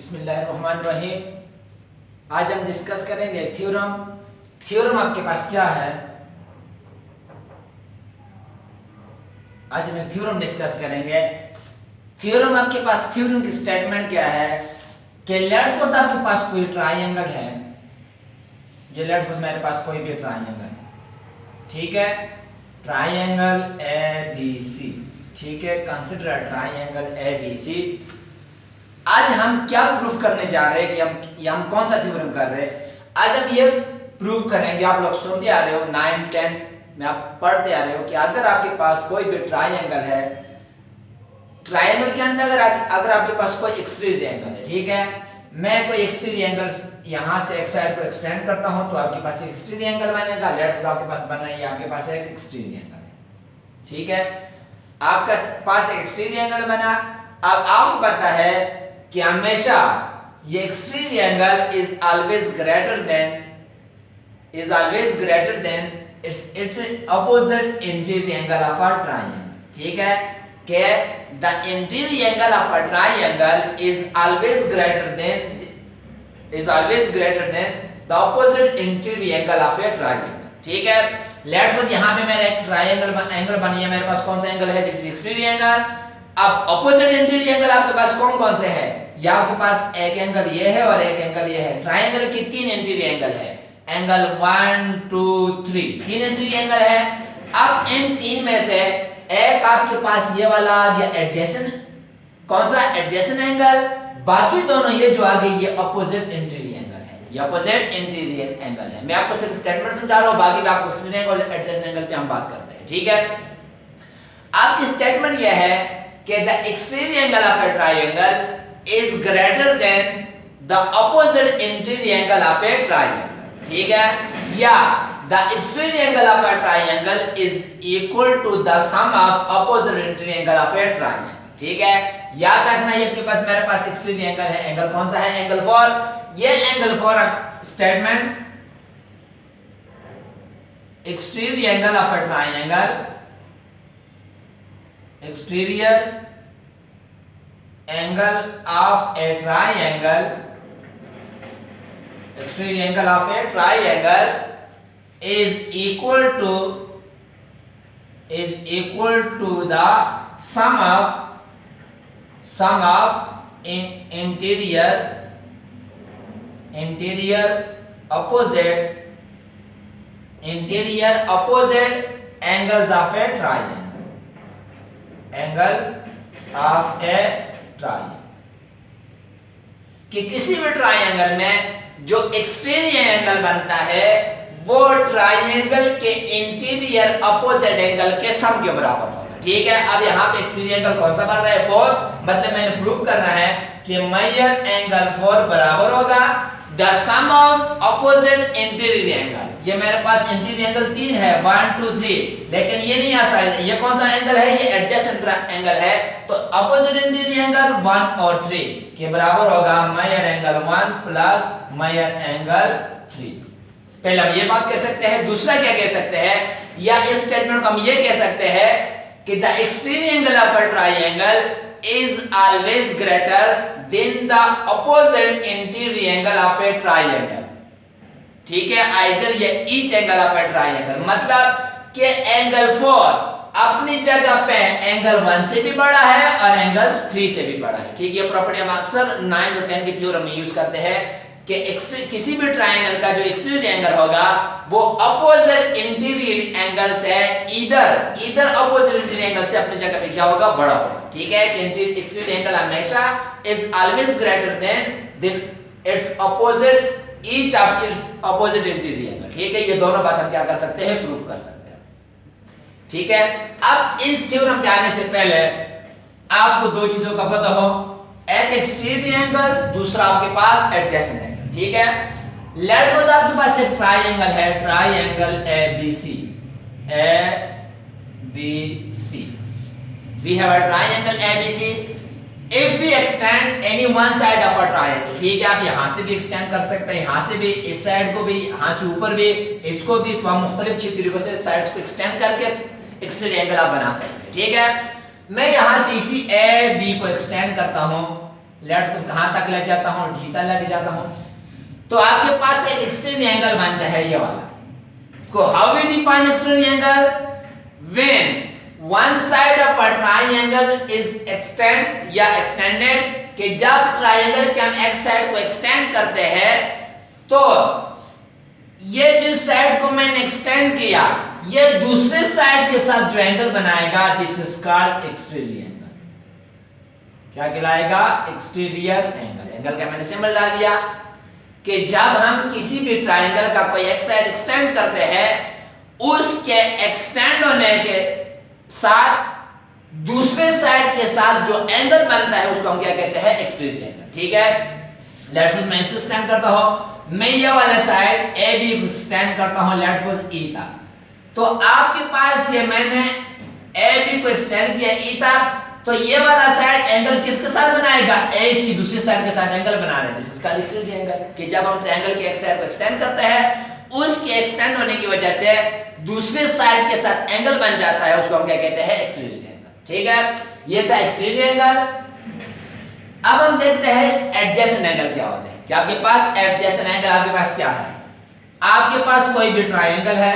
बिस्मिल्लाहिर्रहमानिर्रहीम। आज हम डिस्कस करेंगे थ्योरम। थ्योरम आपके पास क्या है? आज हम थ्योरम डिस्कस करेंगे। थ्योरम आपके पास, थ्योरम की स्टेटमेंट क्या है कि लेट्स सपोज आपके पास कोई ट्रायंगल है। ये लेट्स सपोज मेरे पास कोई भी ट्रायंगल है, ठीक है, ट्रायंगल ए बी सी, ठीक है, consider triangle A B C. आज हम क्या प्रूफ करने जा रहे हैं कि हम कौन सा थ्योरम कर रहे हैं? आज हम ये प्रूफ करेंगे, आप लोग सुनते आ रहे हो 9, 10 में आप पढ़ते आ रहे हो कि अगर आपके पास कोई भी ट्रायंगल है, ट्रायंगल के अंदर अगर आपके पास कोई एक्सट्रीम एंगल है, ठीक है, मैं कोई एक्सट्रीम एंगल यहां से एक साइड को एक्सटेंड करता हूं तो आपके पास एक एक्सट्रीम एंगल बनेगा। लेट्स आपके पास बन रही है, आपके पास एक एक्सट्रीम एंगल है, ठीक है, आपके पास एक एक्सट्रीम एंगल बना। अब आपको पता है कि हमेशा ये extreme angle is always greater than it's opposite interior angle of a triangle, ठीक है, कि the interior angle of a triangle is always greater than the opposite interior angle of a triangle, ठीक है। लेट्स सपोज यहां पे मेरा एक triangle angle बनी है, मेरे पास कौन सा एंगल है? This is exterior angle. अब ऑपोजिट इंटीरियर एंगल आपके पास कौन कौन से है? या आपके पास एक एंगल ये है और एक एंगल ये है। ट्रायंगल के 3 इंटीरियर एंगल है, एंगल 1 2 3, 3 इंटीरियर एंगल है। अब इन 3 में से एक आपके पास ये वाला या एडजेसेंट, कौन सा? Adjacent angle. बाकी दोनों ये जो आगे ये ऑपोजिट इंटीरियर एंगल है, ये ऑपोजिट इंटीरियर एंगल है। मैं आपको सिर्फ स्टेटमेंट समझा रहा हूं, बाकी में आपको एक्सटीरियर एंगल और एडजेसेंट एंगल पे हम बात करते हैं, ठीक है। आपकी स्टेटमेंट ये है कि the exterior angle of a triangle is greater than the opposite interior angle of a triangle, ठीक है, या the exterior angle of a triangle is equal to the sum of opposite interior angle of a triangle, ठीक है। याद रखना ये आपके पास, मेरे पास एक्सटीरियर एंगल है, एंगल कौन सा है? एंगल 4। ये angle 4 statement, exterior angle of a triangle, exterior angle of a triangle, exterior angle of a triangle is equal to the sum of interior opposite angles of a triangle, angles of a triangle, कि किसी भी triangle में जो exterior angle बनता है वो triangle के interior opposite angle के सम के बराबर होगा, ठीक है। अब यहाँ पे एक्सटीरियर एंगल कौन सा बन रहा है? 4। मतलब मैंने प्रूव करना है कि मेजर एंगल 4 बराबर होगा the sum of opposite interior angle. ये मेरे पास इंटीरियर एंगल 3 है, 1 2 3, लेकिन ये नहीं आता है। ये कौन सा एंगल है? ये एडजेसेंट एंगल है, तो अपोजिट इंटीरियर एंगल 1 और 3 के बराबर होगा measure angle 1 plus measure angle 3। पहला ये बात कह सकते हैं। दूसरा क्या कह सकते हैं, या इस स्टेटमेंट को हम ये कह सकते हैं कि the exterior angle of a triangle is always greater than the opposite interior angle of a triangle, ठीक है। आइदर ये each angle of a triangle, मतलब कि एंगल 4 अपनी जगह पे एंगल 1 से भी बड़ा है और एंगल 3 से भी बड़ा है, ठीक है। ये प्रॉपर्टी हम अक्सर 9 और 10 की थ्योरम में यूज करते हैं कि किसी भी ट्रायंगल का जो एक्सटीरियर एंगल होगा वो अपोजिट इंटीरियर एंगल से इधर अपोजिट इंटीरियर एंगल से अपनी जगह पे क्या होगा? बड़ा होगा, ठीक है। कि एक्सटीरियर एंगल हमेशा is always greater than it's opposite, each of its opposite interior angle, ठीक है। ये दोनों बात हम क्या कर सकते हैं? प्रूव कर सकते हैं, ठीक है। अब इस थ्योरम पे आने से पहले आपको 2 चीजों का पता हो, एक एक्सटीरियर एंगल, दूसरा आपके पास एडजेसेंट एंगल, ठीक है। लेट्स सपोज आपके पास एक ट्रायंगल है, triangle ABC, we have a triangle ABC. If we extend any one side of a triangle, ठीक है, आप यहां से भी एक्सटेंड कर सकते हैं, यहां से भी, इस साइड को भी, यहां से ऊपर भी, इसको भी, तो हम मुख्तलिफ तरीकों से साइड्स को एक्सटेंड करके एक्सटीरियर एंगल आप बना सकते हैं, ठीक है। मैं यहां से इसी ए बी को एक्सटेंड करता हूं, लेट्स सपोज कहां तक ले जाता हूं, डी तक लेके जाता हूं, तो आपके पास एक एक्सटेंड एंगल बनता है ये वाला। को how we define extend angle? When one side of a triangle is extend या एक्सटेंडेड, कि जब ट्रायंगल के हम एक साइड को एक्सटेंड करते हैं तो ये जिस साइड को मैंने एक्सटेंड किया ये दूसरे साइड के साथ जो एंगल बनाएगा, this is called exterior angle. क्या कहलाएगा? Exterior angle. एंगल का मैंने सिंबल डाल दिया कि जब हम किसी भी ट्रायंगल का कोई एक साइड एक्सटेंड करते हैं, उसके एक्सटेंड होने के साथ दूसरे साइड के साथ जो एंगल बनता है उसको हम क्या कहते हैं? Exterior angle. ठीक है, लेट्स सपोज मैं इसको एक्सटेंड करता हूं, मैं ये वाला साइड ए बी एक्सटेंड करता हूं लेट्स सपोज ई तक, तो आपके पास ये मैंने ए बी को एक्सटेंड किया ई तक, तो ये वाला साइड एंगल किसके साथ बनाएगा? ए सी दूसरी साइड के साथ एंगल बना रहे हैं, this is called exterior angle. कि जब हम ट्रायंगल के एक साइड को एक्सटेंड करते हैं, उसके एक्सटेंड होने की वजह से दूसरे साइड के साथ एंगल बन जाता है, उसको हम क्या कहते हैं? Exterior angle. ठीक है, ये था एक्सटीरियर एंगल। अब हम देखते हैं एडजेसेंट एंगल क्या होते हैं। कि आपके पास एडजेसेंट एंगल, आपके पास क्या है? आपके पास कोई भी ट्रायंगल है,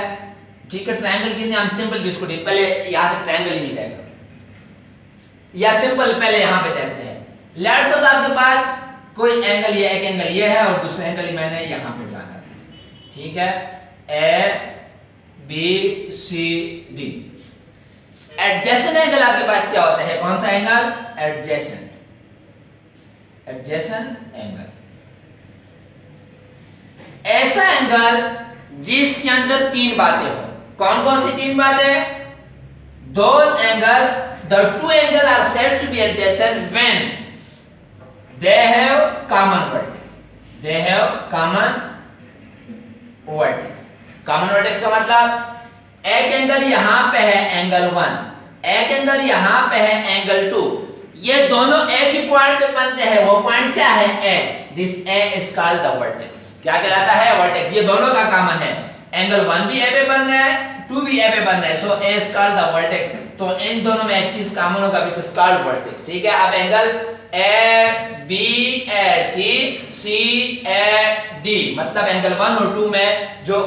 ठीक है, ट्रायंगल की हम सिंपल भी इसको पहले यहां से ट्रायंगल ही मिलेगा या सिंपल पहले यहां पे देखते हैं। लेट्स सपोज आपके पास कोई एंगल, ये एक एंगल ये है और दूसरा एंगल मैंने यहां पे ड्रा कर दिया। ठीक है, A B C D. Adjacent angle आपके पास क्या होता है? कौन सा एंगल? एडजेसेंट। एडजेसेंट एंगल ऐसा एंगल जिसके अंदर तीन बातें हो। कौन कौन सी तीन बातें? Those angle, the two angle are said to be adjacent when they have common vertex. They have common vertex. Common vertex का मतलब एक एंगल यहां पे है एंगल 1, एक एंगल यहां पे है एंगल 2, ये दोनों एक ही पॉइंट पे बनते हैं। वो पॉइंट क्या है? A. This A is called the vertex. क्या कहलाता है? वर्टेक्स। ये दोनों का कॉमन है, एंगल 1 भी ए पे बन रहा है, 2 भी ए पे बन रहा है, सो ए इज कॉल्ड द वर्टेक्स। तो इन दोनों में एक चीज कॉमन होगा व्हिच इज कॉल्ड वर्टेक्स। ठीक है, अब angle A B A C C A D, मतलब एंगल 1 और 2 में जो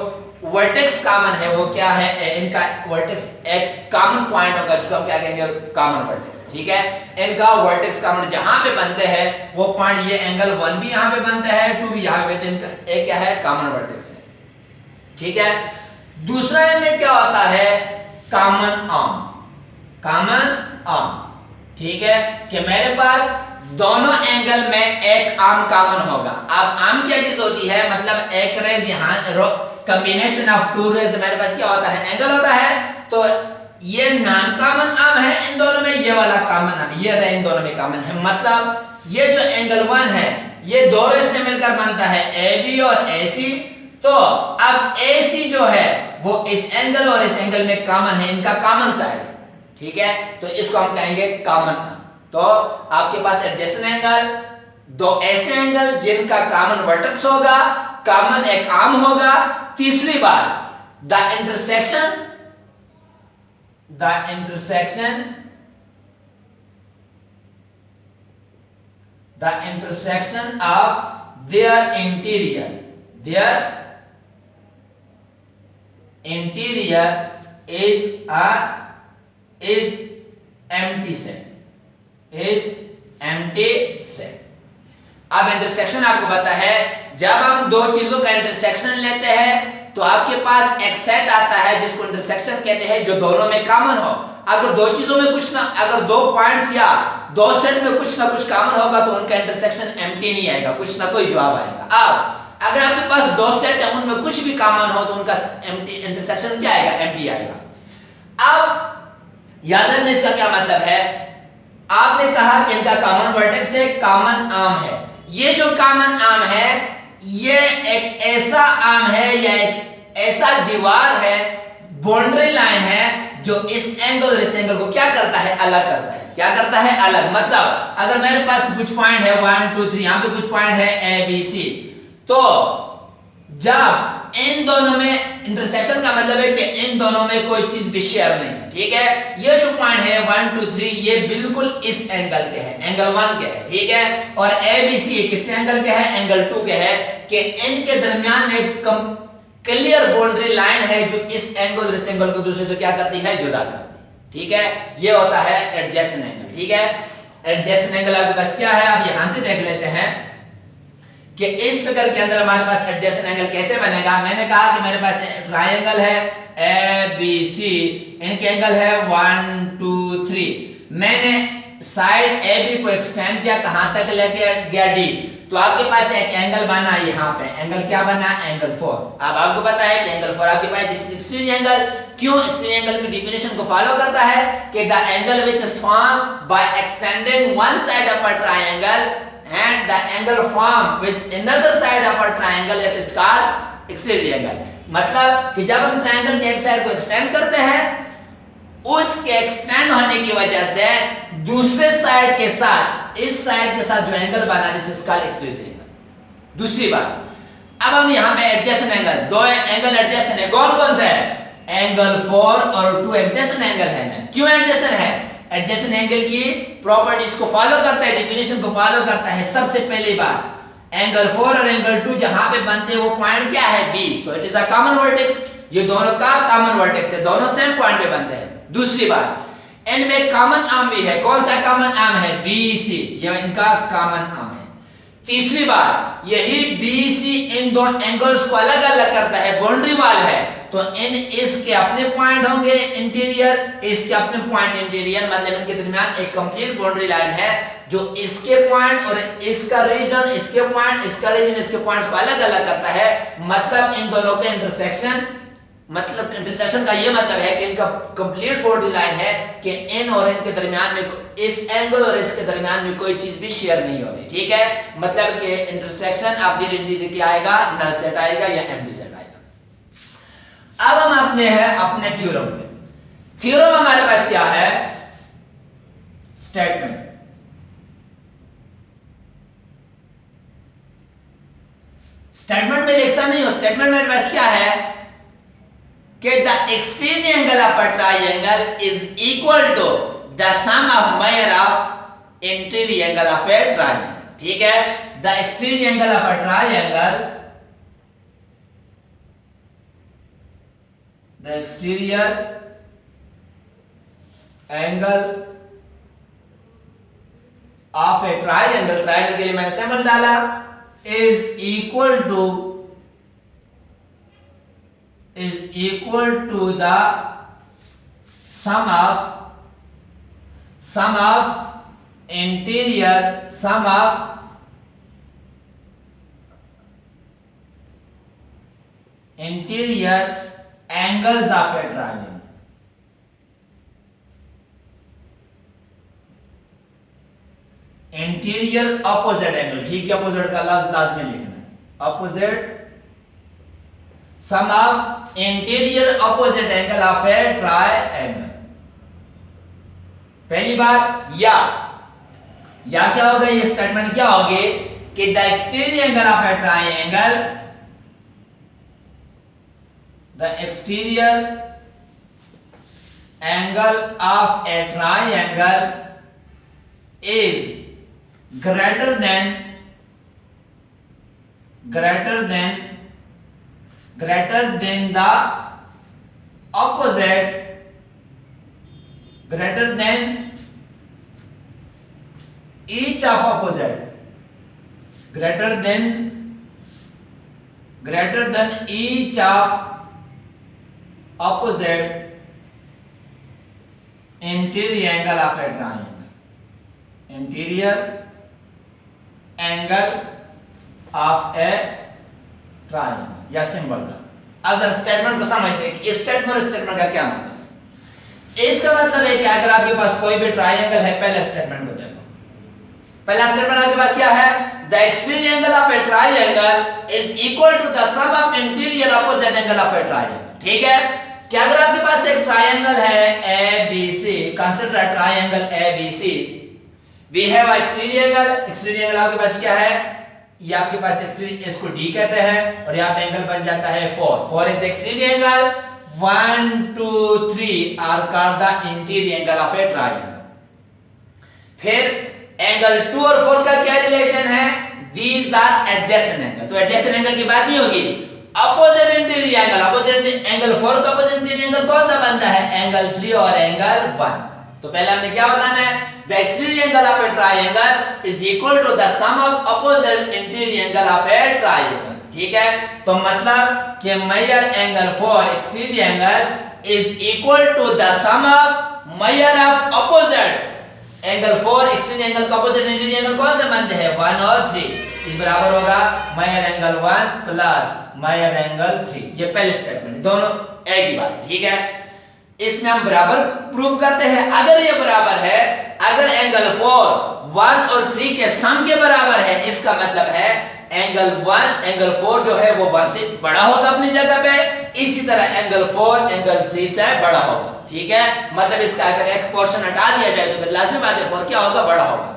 वर्टेक्स कॉमन है वो क्या है? इनका वर्टेक्स एक कॉमन पॉइंट होगा जिसको हम क्या कहेंगे? Common vertex. ठीक है, इनका वर्टेक्स कॉमन जहां पे बनते हैं वो पॉइंट, ये एंगल 1 भी यहां पे बनता है, 2 भी यहां पे, इनका एक क्या है? कॉमन वर्टेक्स है। ठीक है, दूसरा इनमें क्या होता है? Common arm. कॉमन आर्म, ठीक है, कि मेरे पास दोनों एंगल में एक आर्म कॉमन होगा। अब आर्म क्या चीज होती है? मतलब एक रेज यहां, कॉम्बिनेशन ऑफ टू रेज मेरे पास क्या होता है? एंगल होता है। तो ये नॉन कॉमन आर्म है इन दोनों में, ये वाला कॉमन आर्म, ये रहे इन दोनों में कॉमन है। मतलब ये जो एंगल 1 है ये दो रेज से मिलकर बनता है ए बी और ए सी। तो अब ए सी जो है वो इस एंगल और इस एंगल में कॉमन है, इनका कॉमन साइड है। ठीक है, तो इसको हम कहेंगे कॉमन आर्म। तो आपके पास एडजेसेंट एंगल, दो ऐसे एंगल जिनका कॉमन वर्टेक्स होगा, कॉमन एक आर्म होगा। तीसरी बात, the intersection of their interior is empty set, अब इंटरसेक्शन आपको पता है, जब हम दो चीजों का इंटरसेक्शन लेते हैं तो आपके पास एक सेट आता है जिसको इंटरसेक्शन कहते हैं, जो दोनों में कॉमन हो। अगर दो चीजों में कुछ ना, अगर दो पॉइंट्स या दो सेट में कुछ ना कुछ कॉमन होगा तो उनका इंटरसेक्शन एम्प्टी नहीं आएगा, कुछ ना कोई जवाब आएगा। अब अगर आपके पास दो सेट है उनमें कुछ भी कॉमन हो तो उनका इंटरसेक्शन क्या आएगा? एम्प्टी आएगा। अब याद रखना इसका क्या मतलब है? आपने कहा कि इनका कॉमन वर्टेक्स है, कॉमन आर्म है। ये जो कॉमन आर्म है ये एक ऐसा आर्म है या एक ऐसा दीवार है, बाउंड्री लाइन है, जो इस एंगल और इस एंगल को क्या करता है? अलग करता है। क्या करता है? अलग। मतलब अगर मेरे पास कुछ पॉइंट है 1 2 3, यहां पे कुछ पॉइंट है ए बी सी, तो जब इन दोनों में इंटरसेक्शन का मतलब है कि इन दोनों में कोई चीज भी शेयर नहीं है, ठीक है। ये जो पॉइंट है 1 2 3 ये बिल्कुल इस एंगल के है, एंगल 1 के है, ठीक है। और ए बी सी किस एंगल के है, एंगल 2 के है, कि इनके दरमियान एक क्लियर बाउंड्री लाइन है जो इस एंगल और इस एंगल को दूसरे से क्या करती है, जुदा करती है, ठीक है। ये होता है एडजेसेंट एंगल, ठीक है। एडजेसेंट एंगल आपके पास क्या है, आप यहां से देख लेते हैं कि इस फिगर के अंदर हमारे पास एडजेसेंट एंगल कैसे बनेगा। मैंने कहा कि मेरे पास ट्रायंगल है ए बी सी, इनके एंगल है 1 2 3। मैंने साइड ए बी को एक्सटेंड किया, कहां तक लेके गया डी, तो आपके पास एक एंगल बना यहाँ पे, एंगल क्या बना, एंगल 4। अब आपको पता है कि एंगल 4 आपके पास दिस एक्सट्रीम एंगल, क्यों एक्सट्रीम एंगल की डेफिनेशन को फॉलो करता है कि the angle which is formed by extending one side of a triangle and the angle formed with another side of a triangle, it is called extreme angle। मतलब कि जब हम triangle के एक साइड को एक्सटेंड करते हैं, उसके एक्सटेंड होने की वजह से दूसरे साइड के साथ, इस साइड के साथ जो एंगल बना, this is called extreme angle. दूसरी बात, अब हम यहाँ पे एडजेसेंट एंगल, दो एंगल एडजेसेंट है, कौन कौन सा है, एंगल 4 और 2 एडजेसेंट एंगल है। क्यों एडजेसेंट है, एडजेसेंट एंगल की प्रॉपर्टीज को फॉलो करता है, डेफिनेशन को फॉलो करता है। सबसे पहली बात, एंगल 4 और एंगल 2 जहां पे बनते हैं वो पॉइंट क्या है, B, so it is a common vertex. ये दोनों का कॉमन वर्टेक्स है, दोनों सेम पॉइंट पे बनते हैं। दूसरी बात, इनमें कॉमन आर्म भी है, कौन सा कॉमन आर्म है, बी सी, ये इनका कॉमन आर्म है। तीसरी बात, यही बी सी इन दो एंगल्स को अलग अलग करता है, बाउंड्री वाल है, तो इन इसके अपने पॉइंट होंगे इंटीरियर, इसके अपने पॉइंट इंटीरियर, मतलब इनके दरमियान एक कंप्लीट बाउंड्री लाइन है जो इसके पॉइंट और इसका रीजन, इसके पॉइंट, इसका रीजन, इसके पॉइंट्स को अलग अलग करता है। मतलब इन दोनों के इंटरसेक्शन, मतलब इंटरसेक्शन का ये मतलब है कि इनका कंप्लीट बाउंड्री लाइन है कि इन और इनके दरमियान में, इस एंगल और इसके दरमियान में कोई चीज भी शेयर नहीं हो रही, ठीक है। मतलब कि इंटरसेक्शन ऑफ द इंटीरियर क्या आएगा, नल सेट आएगा या एम्प्टी सेट आएगा। अब हम अपने हैं अपने थ्योरम पे। थ्योरम हमारे पास क्या है, स्टेटमेंट। स्टेटमेंट में लिखता नहीं हूं, स्टेटमेंट मेरे पास क्या है कि the extreme angle of a triangle is equal to the sum of measure of interior angle of a triangle, ठीक है। The extreme angle of a triangle, the exterior angle of a triangle, triangle के लिए मैंने symbol डाला, is equal to the sum of interior, sum of interior angles of a triangle। Interior opposite angle, ठीक है, opposite का लफ्ज लाजमी लिखना है, opposite, sum of interior opposite angle of a triangle. पहली बात, या क्या होगा, ये स्टेटमेंट क्या होगी कि the exterior angle of a triangle, the exterior angle of a triangle is greater than the opposite, greater than each of opposite, greater than each of opposite interior angle of a triangle, interior angle of a triangle या symbol का। अब जरा statement को समझते हैं कि इस statement और स्टेटमेंट का क्या मतलब है। इसका मतलब है कि अगर आपके पास कोई भी ट्रायंगल है, पहले स्टेटमेंट को देखो। पहला स्टेटमेंट आपके पास क्या है, the exterior angle of a triangle is equal to the sum of interior opposite angle of a triangle, ठीक है। कि अगर आपके पास एक ट्रायंगल है A B C, consider a triangle A B C, we have exterior angle, exterior angle आपके पास क्या है, ये आपके पास एक्सटीरियर, इसको डी कहते हैं और यहाँ पे एंगल बन जाता है 4. 4 is the exterior angle. 1 2 3 are called the interior angle of a triangle. फिर एंगल 2 और 4 का क्या रिलेशन है? These are adjacent angle. तो एडजेसेंट एंगल की बात नहीं होगी. Opposite interior angle, opposite angle 4 का अपोजिट इंटीरियर एंगल कौन सा बनता है? एंगल 3 और एंगल 1. तो पहले हमने क्या बताना है? The exterior angle of a triangle is equal to the sum of opposite interior angle of a triangle. ठीक है, तो मतलब कि measure angle for exterior angle is equal to the sum of measure of opposite angle for exterior angle का opposite interior angle कौन से बनते हैं? 1 और 3. इस बराबर होगा measure angle 1 plus measure angle 3. ये पहले स्टेटमेंट, दोनों एक ही बात है. ठीक है, इसमें हम बराबर प्रूव करते हैं. अगर ये बराबर है, अगर एंगल 4 1 और 3 के सम के बराबर है, इसका मतलब है एंगल 1 एंगल 4 जो है वो 1 से बड़ा होगा अपनी जगह पे. इसी तरह एंगल 4 एंगल 3 से बड़ा होगा. ठीक है, मतलब इसका अगर एक पोर्शन हटा दिया जाए तो फिर लाजमी बात है 4 क्या होगा? बड़ा होगा.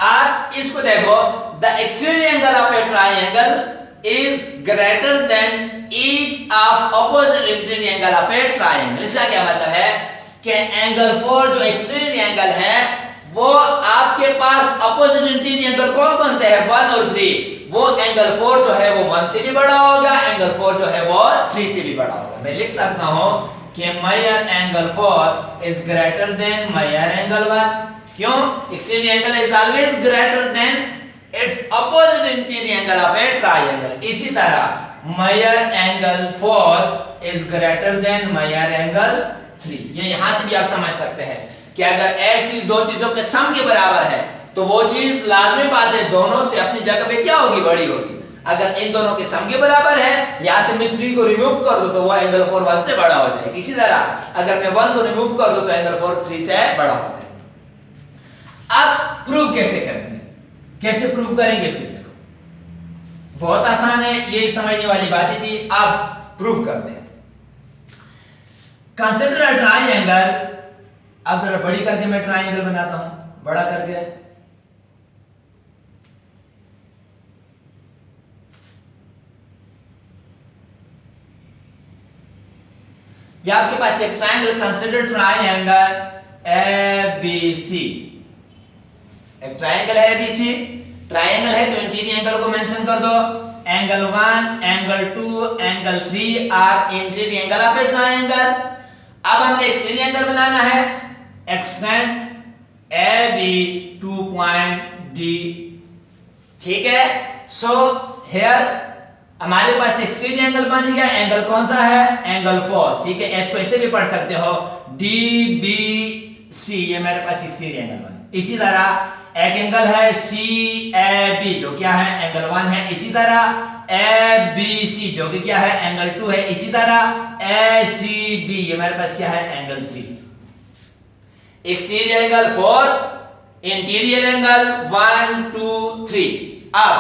और इसको देखो, the exterior angle of a triangle is greater than each of opposite interior angle of a triangle. इसका क्या मतलब है कि एंगल 4 जो एक्सटीरियर एंगल है वो आपके पास अपोजिट इंटीरियर एंगल कौन कौन से है? 1 और 3. वो एंगल 4 जो है वो 1 से भी बड़ा होगा, एंगल 4 जो है वो 3 से भी बड़ा होगा. मैं लिख सकता हूं कि measure angle 4 is greater than measure angle 1. क्यों? Exterior angle is always greater than its opposite interior angle of a triangle. इसी तरह measure angle 4 is greater than measure angle 3. ये यहां से भी आप समझ सकते हैं कि अगर एक चीज दो चीजों के सम के बराबर है तो वो चीज लाजमी बात है दोनों से अपनी जगह पे क्या होगी? बड़ी होगी. अगर इन दोनों के सम के बराबर है, यहां से मैं 3 को रिमूव कर दूं तो वो एंगल 4 1 से बड़ा हो जाएगा. इसी तरह अगर मैं 1 को रिमूव कर दूं तो एंगल 4 3 से बड़ा हो जाएगा. अब प्रूव कैसे करेंगे? कैसे प्रूव करेंगे इसको? देखो बहुत आसान है, ये समझने वाली बातें थी. अब प्रूव करते हैं. Consider a triangle. अब जरा बड़ी करके मैं ट्रायंगल बनाता हूं, बड़ा करके. ये आपके पास एक ट्रायंगल, कंसीडर ट्रायंगल ABC. एक ट्रायंगल है ABC. ट्रायंगल है तो इंटीरियर एंगल को मेंशन कर दो. Angle 1 angle 2 angle 3 are interior angle of a triangle. अब हमने एक्सटीरियर एंगल बनाना है. Extend AB 2 point D. ठीक है, सो हियर हमारे पास एक्सटीरियर एंगल बन गया. एंगल कौन सा है? एंगल 4. ठीक है, एच को ऐसे भी पढ़ सकते हो DBC. ये मेरे पास एक्सटीरियर एंगल बन. इसी तरह एक एंगल है CAB जो क्या है? एंगल 1 है. इसी तरह ABC जो कि क्या है? एंगल 2 है. इसी तरह ACB ये मेरे पास क्या है? Angle 3. Exterior angle 4, interior angle 1 2 3. अब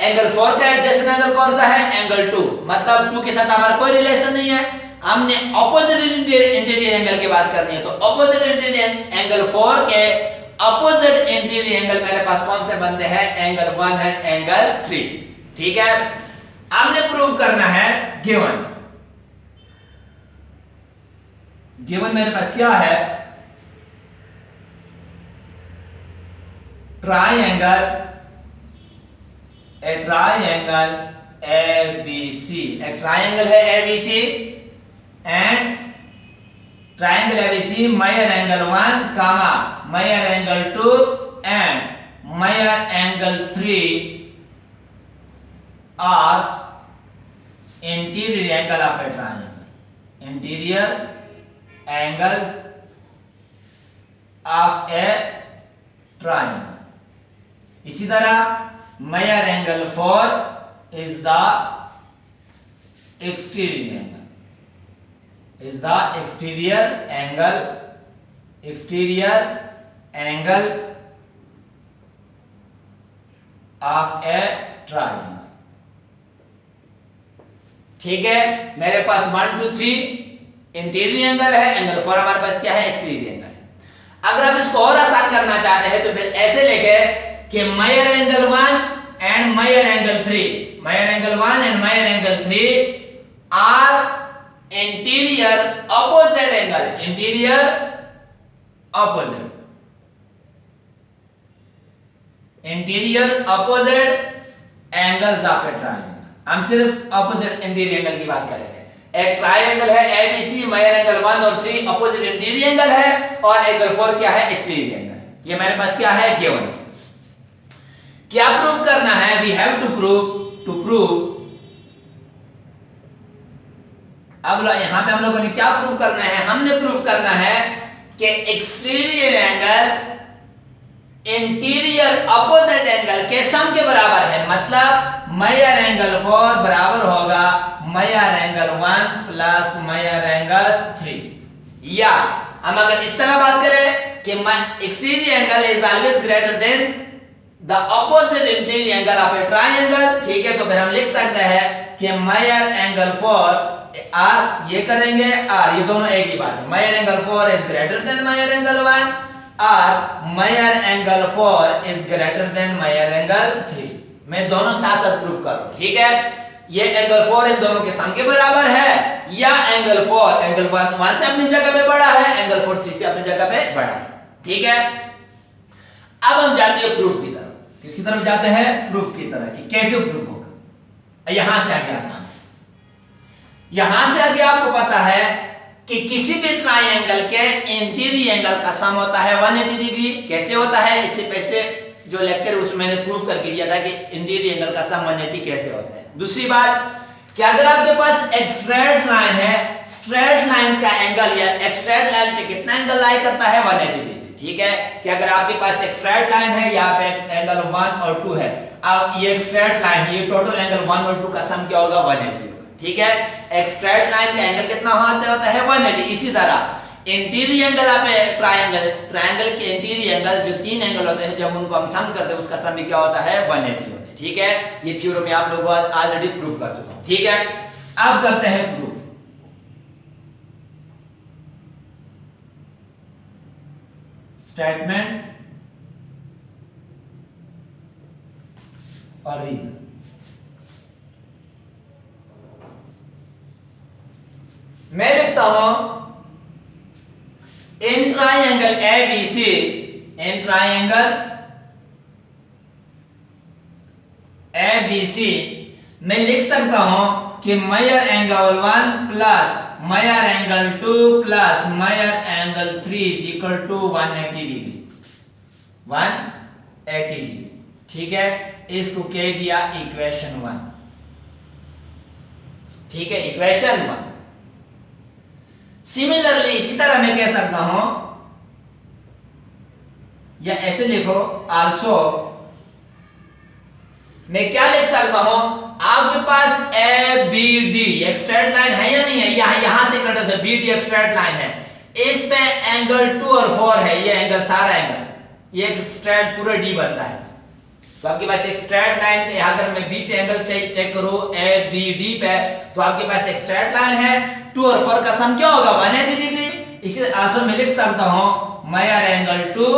एंगल 4 का एडजेसेंट एंगल कौन सा है? एंगल 2. मतलब 2 के साथ हमारा कोई रिलेशन नहीं है. हमने ऑपोजिट इंटीरियर एंगल की बात करनी है तो ऑपोजिट इंटीरियर एंगल 4 के ऑपोजिट इंटीरियर एंगल मेरे पास कौन से बनते हैं? एंगल 1 है, एंगल 3. ठीक है, हमने प्रूव करना है गिवन. गिवन मेरे पास क्या है? ट्रायंगल, ए ट्रायंगल ABC. एक ट्रायंगल है ABC and triangle ABC measure angle 1 comma measure angle 2 and measure angle 3 are interior angle of a triangle. Interior angles of a triangle. इसी तरह measure angle 4 is the exterior angle. Is the exterior angle of a triangle. ठीक है, मेरे पास 1 2 3 interior angle है, angle 4 हमारे पास क्या है? Exterior angle है. अगर हम इसको और आसान करना चाहते हैं तो फिर ऐसे लिखे कि measure angle 1 and measure angle 3, measure angle 1 and measure angle 3 are interior opposite angle, interior opposite, interior opposite angles of a triangle. हम सिर्फ अपोजिट इंटीरियर एंगल की बात करेंगे। एक ट्रायंगल है एबीसी, मायर एंगल 1 और 3 अपोजिट इंटीरियर एंगल है, और एंगल 4 क्या है, एक्सटीरियर एंगल। ये मेरे पास क्या है, गिवन है। क्या प्रूव करना है, वी हैव टू प्रूव अब यहां पे हम लोगों ने क्या प्रूव करना है, हमने प्रूव करना है कि exterior angle interior opposite angle के सम के बराबर है। मतलब मायर एंगल 4 बराबर होगा मायर एंगल 1 प्लस मायर एंगल 3। या हम अगर इस तरह बात करें कि exterior angle is always greater than the opposite interior angle of a triangle, ठीक है, तो फिर हम लिख सकते हैं कि मायर एंगल 4 आर, ये करेंगे आर, ये दोनों एक ही बात है। मायर angle 4 is greater then Mayar angle 1 और मायर angle 4 is greater then Mayar angle 3। मैं दोनों साथ साथ प्रूफ करूं, ठीक है। ये एंगल 4 इन दोनों के सम के बराबर है, या एंगल 4 एंगल 1 से अपनी जगह पे बड़ा है, एंगल 4 3 से अपनी जगह पे बड़ा है, ठीक है। अब हम जाते हैं प्रूफ की तरफ। किसकी तरफ जाते हैं, प्रूफ की तरफ, कि कैसे प्रूफ होगा। यहां से आगे आसान, यहां से आगे आपको पता है कि किसी भी ट्रायंगल के इंटीरियर एंगल का सम होता है 180 डिग्री। कैसे होता है, इससे पहले जो लेक्चर उसमें मैंने प्रूफ करके दिया था कि इंटीरियर एंगल का सम 180 कैसे होता है। दूसरी बात कि अगर आपके पास एक स्ट्रेट लाइन है, स्ट्रेट लाइन का एंगल या एक स्ट्रेट लाइन पे कितना एंगल लाई करता है, 180 डिग्री, ठीक है। कि अगर आपके पास एक स्ट्रेट लाइन है, यहाँ पे एंगल 1 और 2 है, अब ये एक स्ट्रेट लाइन है, ये टोटल एंगल 1 और 2 का सम क्या होगा, 180, ठीक है। एक स्ट्रेट लाइन का एंगल कितना होता है, 180। इसी तरह इंटीरियर एंगल आप ट्रायंगल के इंटीरियर एंगल जो 3 एंगल होते हैं, जब उनको हम सम करते हैं उसका सम भी क्या होता है, 180 होता है, ठीक है। ये थ्योरम में आप लोगों को ऑलरेडी प्रूफ कर चुका हूं, ठीक है। अब करते हैं प्रूफ। स्टेटमेंट और रीजन। मैं लिखता हूं in triangle ABC, in triangle ABC मैं लिख सकता हूं कि measure angle 1 plus measure angle 2 plus measure angle 3 is equal to 180 degree, 180 degree, ठीक है। इसको कह दिया इक्वेशन 1, ठीक है, इक्वेशन 1। सिमिलरली इसी तरह मैं कह सकता हूं, या ऐसे लिखो आल्सो, मैं क्या लिख सकता हूं, आपके पास ए बी डी एक स्ट्रेट लाइन है या नहीं है, यहां से कट से बी डी एक स्ट्रेट लाइन है, इस पे एंगल 2 और 4 है, ये एंगल सारा एंगल, ये एक स्ट्रेट पूरा डी बनता है। तो आपके पास एक स्ट्रेट लाइन, यहां अगर मैं बी पे एंगल चेक करूं ए बी डी पे, तो आपके पास एक स्ट्रेट लाइन है, 2 और 4 का सम क्या होगा, 180 डिग्री। इसे आंसर में लिख सकता हूं मायर एंगल 2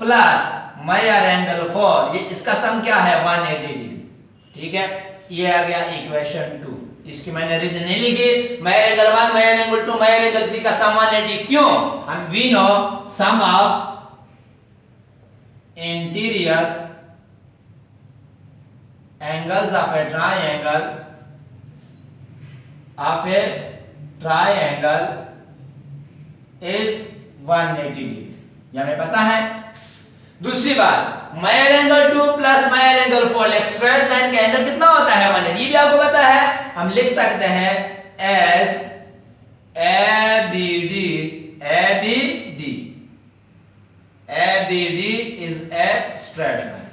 प्लस मायर एंगल 4, ये इसका सम क्या है, 180 डिग्री, ठीक है। ये आ गया इक्वेशन 2। इसकी मैंने रीजन नहीं लिखी, मायर एंगल 1 मायर एंगल 2 मायर एंगल 3 का सम 180, क्यों, हम we know sum of interior angles of a triangle is 180 degree, ये हमें पता है। दूसरी बात, मायर एंगल 2 प्लस मायर एंगल 4, एक स्ट्रेट लाइन का एंगल कितना होता है, 180, ये भी आपको पता है। हम लिख सकते हैं as ABD is a straight line,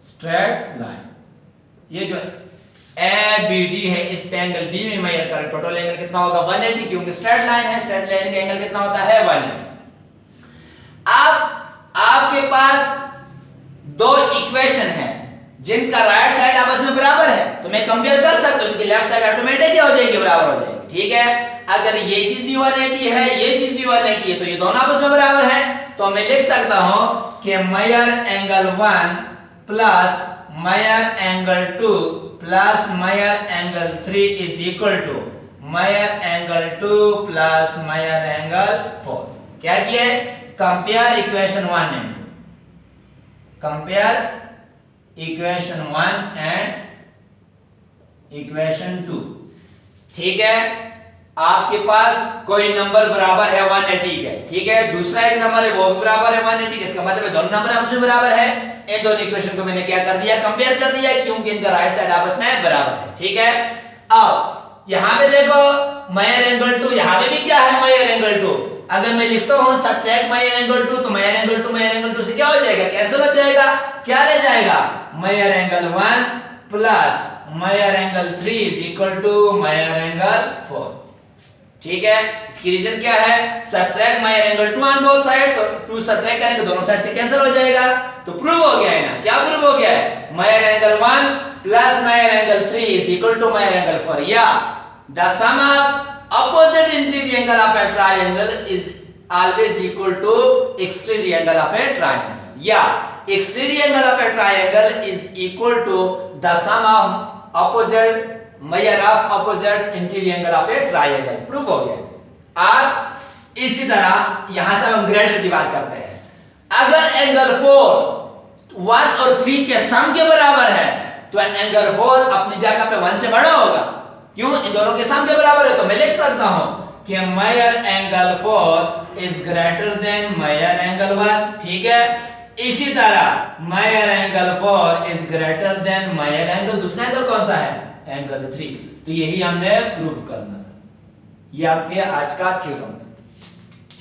straight line. ये जो ABD है, इस पे एंगल B में मेजर करें, टोटल एंगल कितना होगा, 180, क्योंकि स्ट्रेट लाइन है, स्ट्रेट लाइन का एंगल कितना होता है, 180। अब आपके पास दो इक्वेशन है जिनका राइट साइड आपस में बराबर है, तो मैं कंपेयर कर सकता हूं, इनकी लेफ्ट साइड ऑटोमेटिक क्या हो जाएगी, बराबर हो जाएगी, ठीक है। अगर ये चीज भी 180 है, ये चीज भी 180 है, तो ये दोनों आपस में बराबर है। तो मैं लिख सकता हूं कि measure angle 1 plus measure angle 2 plus measure angle 3 is equal to measure angle 2 plus measure angle 4। क्या किए? Compare equation 1 and 2, compare equation 1 and equation 2। ठीक है, आपके पास कोई नंबर बराबर है 180 के, ठीक है, दूसरा एक नंबर है वो भी बराबर है 180 के, इसका मतलब है दोनों नंबर आपस में बराबर है। इन दोनों इक्वेशन को मैंने क्या कर दिया? कंपेयर कर दिया, क्योंकि इनका राइट साइड आपस में बराबर है। ठीक है, अब यहां पे देखो मेजर एंगल 2, यहां पे भी क्या है? Measure angle 2। अगर मैं लिखता हूं सब्ट्रैक्ट मेजर एंगल 2 तो मेजर एंगल 2 मेजर एंगल 2 से क्या हो जाएगा? कैंसिल हो जाएगा। क्या रह जाएगा? Measure angle 1 plus measure angle 3 is equal to measure angle 4। ठीक है, इसकी रीजन क्या है? Subtract measure angle 2 on both side, तो 2 सब्ट्रैक्ट करेंगे तो दोनों साइड से कैंसिल हो जाएगा। तो प्रूव हो गया है ना? क्या प्रूव हो गया है? Measure angle 1 plus measure angle 3 is equal to measure angle 4, या the sum of opposite interior angle of a triangle is always equal to exterior angle of a triangle, या exterior angle of a triangle is equal to the sum of opposite measure of opposite interior angle of a triangle। Proof हो गया। और इसी तरह यहां से हम greater की बात करते हैं। अगर एंगल 4 1 और 3 के सम के बराबर है तो एंगल 4 अपनी जगह पे 1 से बड़ा होगा। क्यों? इन दोनों के सम के बराबर है, तो मैं लिख सकता हूं कि measure angle 4 is greater than measure angle 1। ठीक है, इसी तरह measure angle 4 is greater than measure angle, दूसरा एंगल कौन सा है? एंगल 3। तो यही हमने प्रूव करना था। ये आपके आज का थ्योरम है।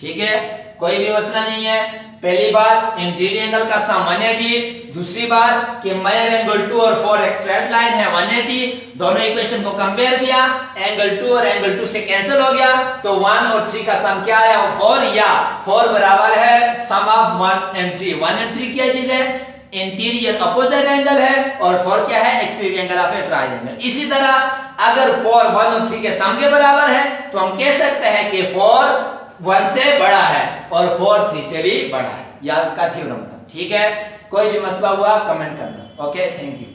ठीक है, कोई भी मसला नहीं है। पहली बार इंटीरियर एंगल का सम 180, दूसरी बार कि मेजर एंगल 2 और 4 एक स्ट्रेट लाइन है 180, दोनों इक्वेशन को कंपेयर किया, एंगल 2 और एंगल 2 से कैंसिल हो गया, तो 1 और 3 का सम क्या है? 4, या 4 बराबर है सम ऑफ 1 एंड 3। 1 एंड 3 क्या चीज है? इंटीरियर अपोजिट एंगल है, और 4 क्या है? Exterior angle of a triangle. इसी तरह अगर 4 1 और 3 के सम के बराबर है तो हम कह सकते हैं कि 4 1 से बड़ा है और 4 3 से भी बड़ा है। यह आपका थ्योरम था। ठीक है, कोई भी मसला हुआ कमेंट करना। Okay, thank you.